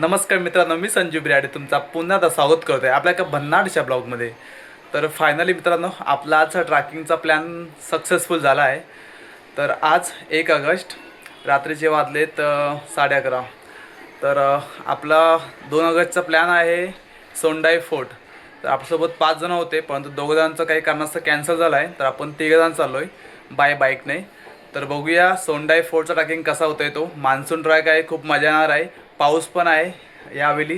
नमस्कार मित्रांनो, मी संजीव बिराडे तुमचा पुन्हा एकदा स्वागत करतो आहे आपल्या एका भन्नाटशा ब्लॉगमध्ये. तर फायनली मित्रांनो, आपला आजचा ट्रॅकिंगचा प्लॅन सक्सेसफुल झाला आहे. तर आज 1 ऑगस्ट रात्रीचे वाजलेत 11:30. तर आपला 2 ऑगस्टचा प्लॅन आहे सोंडाई फोर्ट. तर आपल्यासोबत 5 जण होते, परंतु 2 जणांचं काही कारणास्तव कॅन्सल झालं आहे. तर आपण 3 जण चाललो आहे बाय बाईकने. तर बघूया सोंडाई फोर्टचा ट्रॅकिंग कसा होतो आहे. तो मान्सून ट्रॅक आहे, खूप मजा येणार आहे. पाऊस पण आहे यावेळी.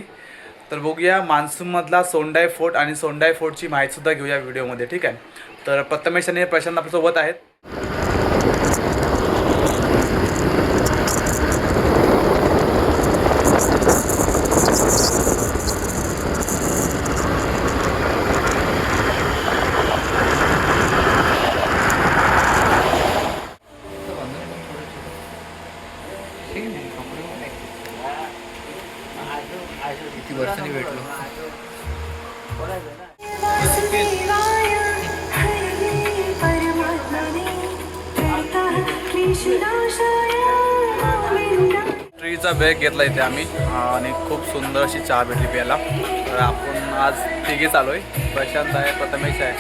तर बघूया मान्सूनमधला सोंडाई फोर्ट आणि सोंडाई फोर्टची माहितीसुद्धा घेऊया व्हिडिओमध्ये, ठीक आहे. तर प्रथमेश आणि प्रशांत आपल्यासोबत आहेत. किती वर्षांनी भेटलो. ट्रीचा बॅग घेतला इथे आम्ही आणि खूप सुंदर अशी चहा भेटली प्यायला. तर आपण आज तिघे चालू आहे. प्रशांत आहे, प्रथमेश आहे.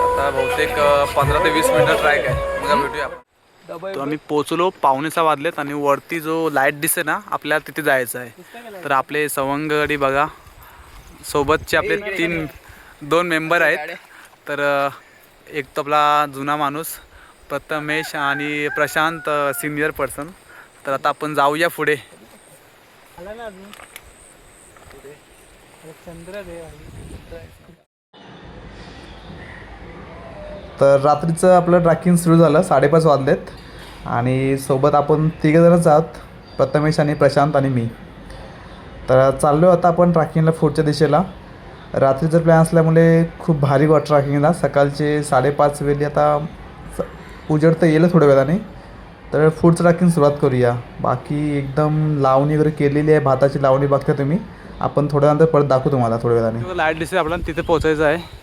आता बहुतेक 15 ते 20 मिनटं ट्रॅक आहे. मग भेटूया आपण. तो आम्ही पोचलो 5:15 वाजलेत आणि वरती जो लाईट दिसते ना, आपल्याला तिथे जायचं आहे. तर आपले सवंगडी बघा, सोबतचे आपले 2 मेंबर आहेत. तर एक तो आपला जुना माणूस प्रथमेश आणि प्रशांत सिनियर पर्सन. तर आता आपण जाऊया पुढे. तर रात्रीचं आपलं ट्रॅकिंग सुरू झालं, 5:30 वाजलेत आणि सोबत आपण 3 जणच आहोत, प्रथमेश आणि प्रशांत आणि मी. तर चाललो आता आपण ट्रॅकिंगला पुढच्या दिशेला. रात्रीचा प्लॅन असल्यामुळे खूप भारी वाटतं ट्रॅकिंगला. सकाळचे 5:30 वेळी आता उजेड तर येईल थोड्या वेळाने. तर पुढचं ट्रॅकिंग सुरुवात करूया. बाकी एकदम लावणी वगैरे केलेली आहे, भाताची लावणी बघता तुम्ही. आपण थोड्यानंतर परत दाखवू तुम्हाला थोड्या वेळाने. लाईट दिसते आपल्याला, तिथे पोहोचायचं आहे.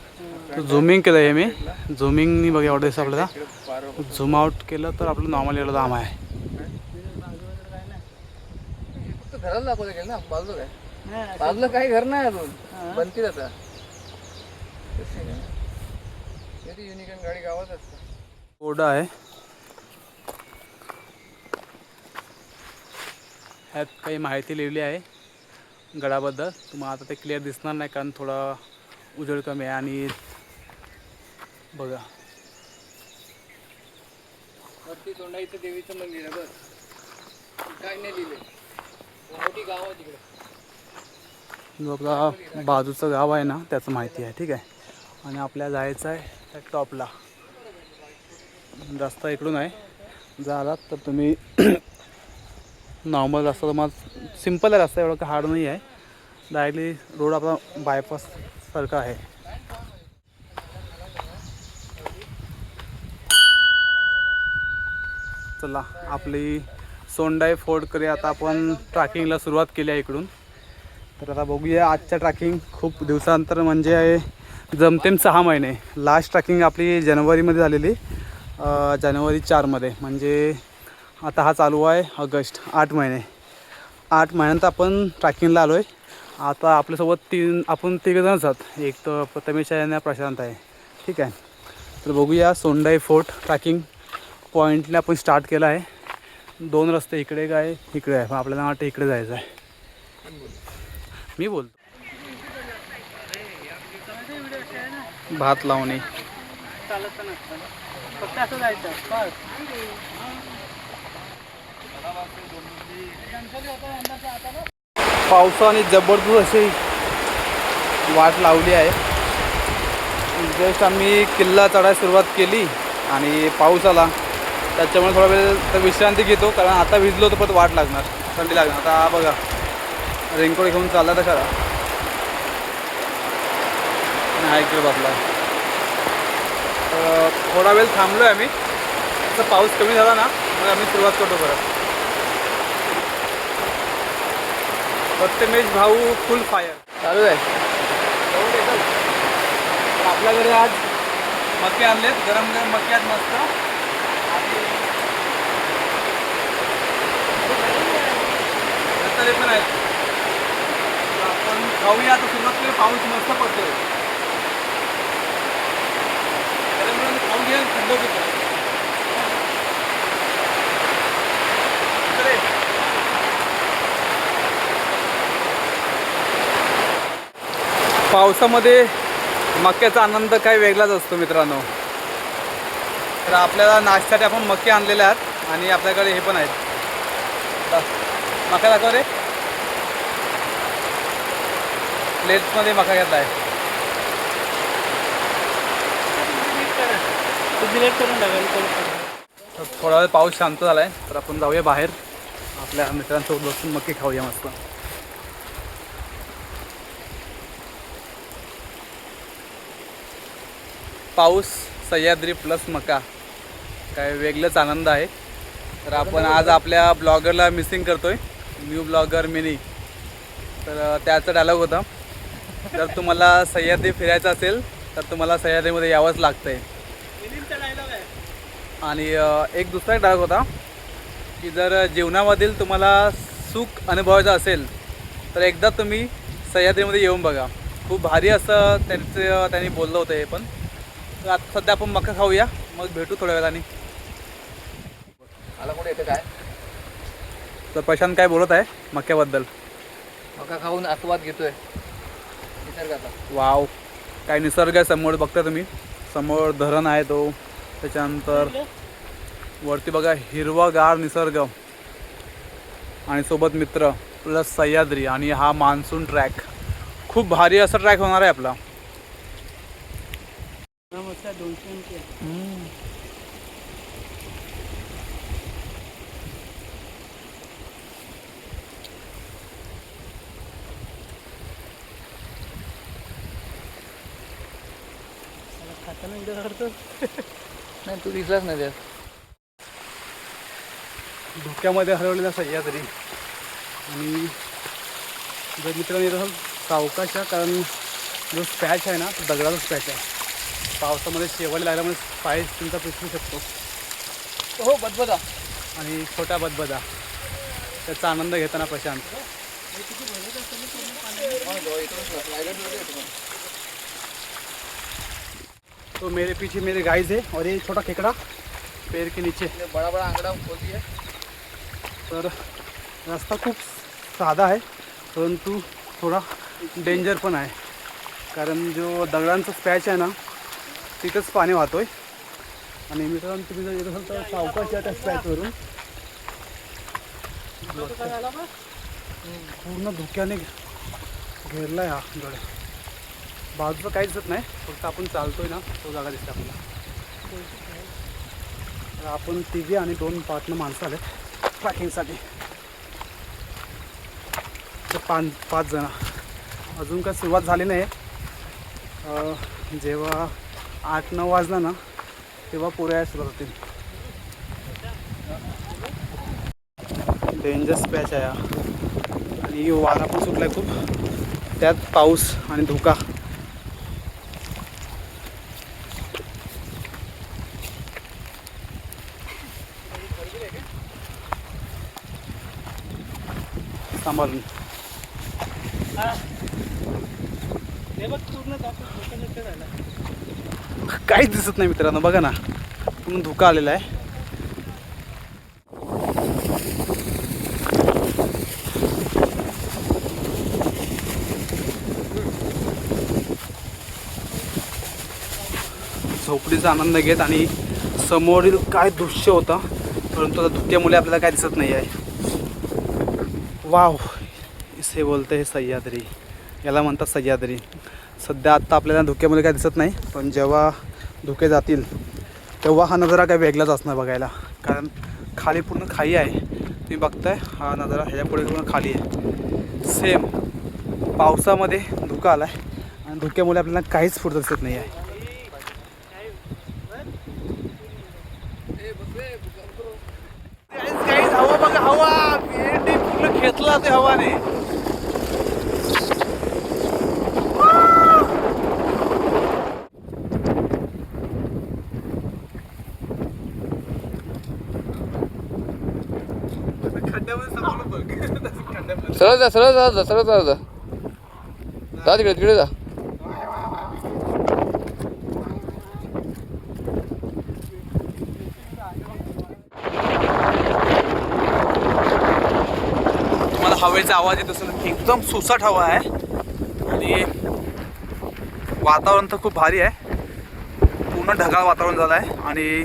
झुमिंग केलं आहे मी. झुमिंगनी बघा एवढं दिसतं आपल्याला. झूम आउट केलं तर आपलं नॉर्मल एवढं दाम आहे. बाजूला काही घर नाही अजून, बनतील आता. युनिकॉर्न गाडी गावात असते. बोर्ड आहे, ह्यात काही माहिती लिहिली आहे गडाबद्दल. तुम्हाला आता ते क्लिअर दिसणार नाही कारण थोडा उजेड कमी आहे. आणि बघा वरती सोंडाईचं देवीचं मंदिर आहे. बस काय नाही लिहिले. मोठी गाव आहे तिकडे. जो आपला बाजूचं गाव आहे ना, त्याचं माहिती आहे, ठीक आहे. आणि आपल्याला जायचं आहे त्या टॉपला. रस्ता इकडून आहे. झालात तर तुम्ही नॉर्मल रस्ता, तुम्हाला सिम्पल आहे रस्ता, एवढं का हार्ड नाही आहे. डायरेक्टली रोड आपला बायपास सारखा आहे. चला आपली सोंडाई फोर्टकडे आता आपण ट्रॅकिंगला सुरुवात केली आहे इकडून. तर आता बघूया आजच्या ट्रॅकिंग खूप दिवसानंतर, म्हणजे आहे जमतेम 6 महिने. लास्ट ट्रॅकिंग आपली जानेवारीमध्ये झालेली, जानेवारी 4मध्ये. म्हणजे आता हा चालू आहे ऑगस्ट. 8 महिने. 8 महिन्यानंतर आपण ट्रॅकिंगला आलो आहे. आता आपल्यासोबत आपण 3 जणच आहोत. एक तर प्रथमेश आहे आणि प्रशांत आहे, ठीक आहे. तर बघूया सोंडाई फोर्ट ट्रॅकिंग पॉईंटने आपण स्टार्ट केला आहे. 2 रस्ते, इकडे काय इकडे आहे, पण आपल्याला वाटतं इकडे जायचं आहे. मी बोलतो भात लावणे चालत नसतं, फक्त असं जायचं. पावसाने जबरदस्त अशी वाट लावली आहे. जस्ट आम्ही किल्ला चढायला सुरुवात केली आणि पाऊस आला, त्याच्यामुळे थोडा वेळ तर विश्रांती घेतो, कारण आता भिजलो तर परत वाट लागणार, थंडी लागणार. आता बघा रेनकोट घेऊन चालला तर खरा, हा इकडे बसला. थोडा वेळ थांबलो आहे आम्ही. जसं पाऊस कमी झाला ना, मग आम्ही सुरुवात करतो परत. प्रथमेश भाऊ फुल फायर चालू आहे. आपल्या घरी आज मके आणलेत, गरम गरम मके आहेत मस्त. आणि मसाले पण आहेत. तर आपण खाऊया. आता सुरुवातीला पाऊस मस्त पडतोय. खाऊन घ्या, थंड होतं. पावसामध्ये मक्याचा आनंद काही वेगळाच असतो मित्रांनो. तर आपल्याला नाश्त्यासाठी आपण मके आणलेले आहेत आणि आपल्याकडे हे पण आहेत. मका दाखव रे. प्लेट्समध्ये मका घेतला आहे. थोडा वेळ पाऊस शांत झाला आहे तर आपण जाऊया बाहेर. आपल्या मित्रांसोबत बसून मके खाऊया मस्त. पाऊस, सह्याद्री प्लस मका, काय वेगळंच आनंद आहे. तर आपण आज आपल्या ब्लॉगरला मिसिंग करतोय, न्यू ब्लॉगर मिनी. तर त्याचा डायलॉग होता, जर तुम्हाला सह्याद्री फिरायचं असेल तर तुम्हाला सह्याद्रीमध्ये यावंच लागतं आहे. आणि एक दुसरा डायलॉग होता की जर जीवनामधील तुम्हाला सुख अनुभवायचं असेल तर एकदा तुम्ही सह्याद्रीमध्ये येऊन बघा. खूप भारी असं त्यांनी बोललं होतं हे पण. तर आता सध्या आपण मका खाऊया, मग भेटू थोड्या वेळाने. मला कुठे येतं काय तर प्रशांत काय बोलत आहे मक्याबद्दल? मका खाऊन आस्वाद घेतोय निसर्गाचा. वाव, काय निसर्ग आहे समोर बघता तुम्ही. समोर धरण आहे तो, त्याच्यानंतर वरती बघा हिरवागार निसर्ग आणि सोबत मित्र प्लस सह्याद्री आणि हा मान्सून ट्रॅक. खूप भारी असा ट्रॅक होणार आहे आपला. नाही तू दिसलाच नाही त्यात. धुक्यामध्ये हरवलेला सह्याद्री. आणि जर मित्रांनो येत असाल सावकाश, कारण जो स्पॅच आहे ना तो दगडाचा स्पॅच आहे. पावसामध्ये शेवाळी लागल्यामुळे पाय तुमचा पिसू शकतो. हो बदबदा. आणि छोटा बदबदा, त्याचा आनंद घेताना प्रशांत. तो मेरे पीछे मेरे गाइस है और ये छोटा खेकड़ा पेड़ के नीचे. बड़ा बड़ा आंगडा होती है. तर रस्ता खूप साधा आहे परंतु थोडा डेंजर पण आहे, कारण जो दगडांचा स्पॅच आहे ना तिथंच पाणी वाहतोय. आणि मित्रांनो तुम्ही जर येत असाल तर सावकाश या त्या स्पॅचवरून. पूर्ण धुक्याने घेरला आहे हा गड. बाजूचं काही दिसत नाही, फक्त आपण चालतोय ना तो जागा दिसते आपल्याला. तर आपण तिघे आणि 2 पार्टनर माणसं आले ट्रॅकिंगसाठी. तर 5 जण. अजून काय सुरुवात झाली नाही. जेव्हा 8-9 वाजला ना तेव्हा पोऱ्या सुरुवात होतील. डेंजर स्पॅच आहे हा. आणि वारा पण सुटला आहे खूप, त्यात पाऊस आणि धुका. सांभाळून काहीच दिसत नाही मित्रांनो. बघा ना पूर्ण धुका आलेला आहे. झोपडीचा आनंद घेत आणि समोरील काय दृश्य होता, परंतु आता धुक्यामुळे आपल्याला काय दिसत नाही आहे. वाव, इसे बोलते हे सह्याद्री. याला म्हणतात सह्याद्री. सध्या आत्ता आपल्याला धुक्यामध्ये काय दिसत नाही, पण जेव्हा धुके जातील तेव्हा हा नजारा काय वेगळाच असणार बघायला. कारण खाली पूर्ण खाई आहे. तुम्ही बघताय हा नजारा, ह्याच्यापुढे पूर्ण खाली आहे. सेम पावसामध्ये धुका आला आहे आणि धुक्यामुळे आपल्याला काहीच पुढचं दिसत नाही आहे. हवा बघा, हवा पूर्ण खेचला ते हवाने. खड्ड्यामध्ये समोर बघ. सरळ जा सरळ जा सरळ जा जा जा तिकडे तिकडे जा. तुम्हाला हवेचा आवाज येत असेल, एकदम सुसाट हवा आहे आणि वातावरण तर खूप भारी आहे. पूर्ण ढगाळ वातावरण झालं आहे आणि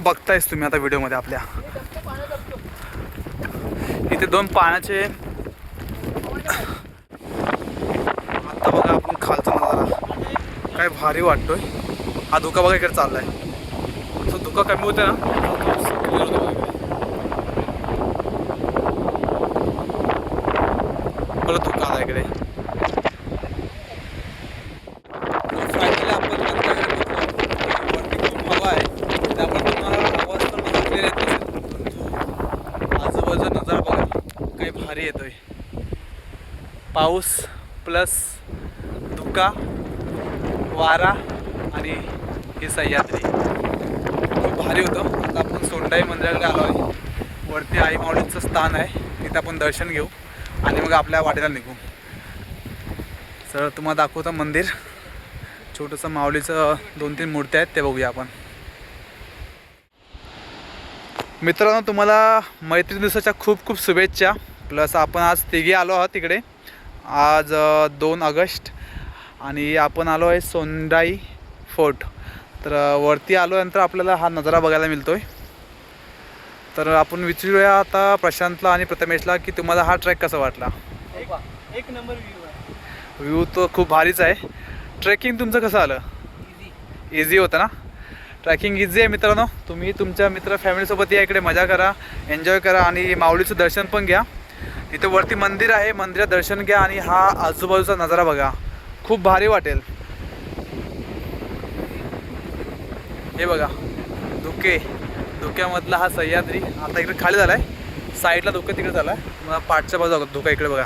बघतायच तुम्ही आता व्हिडिओमध्ये आपल्या इथे 2 पाण्याचे. आता बघा आपण खालचा नजारा काय भारी वाटतोय. हा धुका बघा इकडे चाललाय. तो धुका कमी होते ना, परत धुका आला इकडे. फायनली आपण वरती खूप हवा आहे, त्यामुळे तुम्हाला आवाज पण मला क्लिअर येत नसेल. आजूबाजूचा नजारा बघा काही भारी येतोय. पाऊस प्लस धुका, वारा आणि ही सह्याद्री खूप भारी होतं. आता आपण सोंडाई मंदिराकडे आलो आहे. वरती आई माऊलीचं स्थान आहे, तिथे आपण दर्शन घेऊ आणि मग आपल्या वाटेला निघू. सर तुम्हाला दाखवतो मंदिर. छोटंसं माऊलीचं 2-3 मूर्त्या आहेत, ते बघूया आपण. मित्रांनो, तुम्हाला मैत्री दिवसाच्या खूप खूप शुभेच्छा. प्लस आपण आज तिघे आलो आहोत तिकडे. आज 2 ऑगस्ट आणि आपण आलो आहे सोंडाई फोर्ट. तर वरती आल्यानंतर आपल्याला हा नजारा बघायला मिळतोय. तर आपण विचारूया आता प्रशांतला आणि प्रथमेशला की तुम्हाला हा ट्रॅक कसा वाटला. एक नंबर व्ह्यू आहे. व्ह्यू तर खूप भारीच आहे. ट्रेकिंग तुमचं कसं आलं. इझी होतं ना. ट्रॅकिंग इझी आहे मित्रांनो. तुम्ही तुमच्या मित्र फॅमिलीसोबत या इकडे, मजा करा, एन्जॉय करा आणि माऊलीचं दर्शन पण घ्या. इथे वरती मंदिर आहे, मंदिरात दर्शन घ्या आणि हा आजूबाजूचा नजारा बघा, खूप भारी वाटेल. हे बघा धुक्यामधला हा सह्याद्री आता इकडे खाली झाला आहे. साईडला धुका तिकडे झाला आहे. मला पाठच्या बाजूला धुका इकडे बघा.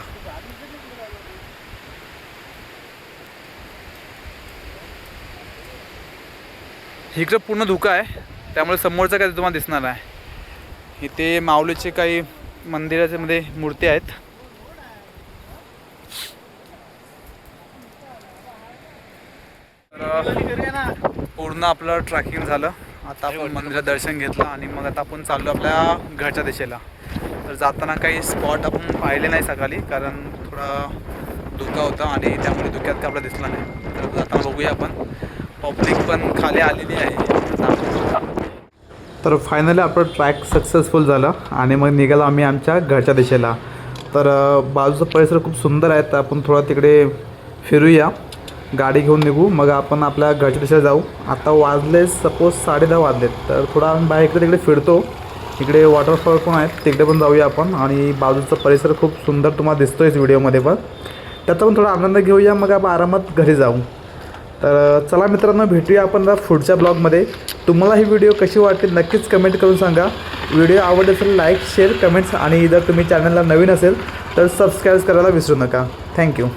इकडे पूर्ण धुका आहे, त्यामुळे समोरचं काही तुम्हाला दिसणार नाही. इथे माऊलीचे काही मंदिराच्या मध्ये मूर्ती आहेत. पूर्ण आपलं ट्रॅकिंग झालं. आता आपण मंदिरात दर्शन घेतलं आणि मग आता आपण चाललो आपल्या घरच्या दिशेला. तर जाताना काही स्पॉट आपण पाहिले नाही सकाळी, कारण थोडा धुका होता आणि त्यामुळे धुक्यात काय आपला दिसला नाही. तर जाताना बघूया आपण. पब्लिक पण खाली आलेली आहे. तर फायनली आपलं ट्रॅक सक्सेसफुल झालं आणि मग निघालो आम्ही आमच्या घरच्या दिशेला. तर बाजूचा परिसर खूप सुंदर आहे, तर आपण थोडा तिकडे फिरूया, गाडी घेऊन निघू, मग आपण आपल्या घरच्या दिशेला जाऊ. आता वाजले सपोज 10:30 वाजलेत. तर थोडा आम्ही बाहेर इकडे तिकडे फिरतो. इकडे वॉटरफॉल पण आहेत, तिकडे पण जाऊया आपण. आणि बाजूचा परिसर खूप सुंदर तुम्हाला दिसतोय व्हिडिओमध्ये पण, त्याचा पण थोडा आनंद घेऊया, मग आपण आरामात घरी जाऊ. तर चला मित्रांनो, भेटूया आपण पुढच्या ब्लॉगमध्ये. तुम्हाला ही व्हिडिओ कशी वाटते नक्कीच कमेंट करून सांगा. व्हिडिओ आवडला असेल लाईक, शेअर, कमेंट्स आणि जर तुम्ही चॅनलला नवीन असेल तर सबस्क्राईब करायला विसरू नका. थँक्यू.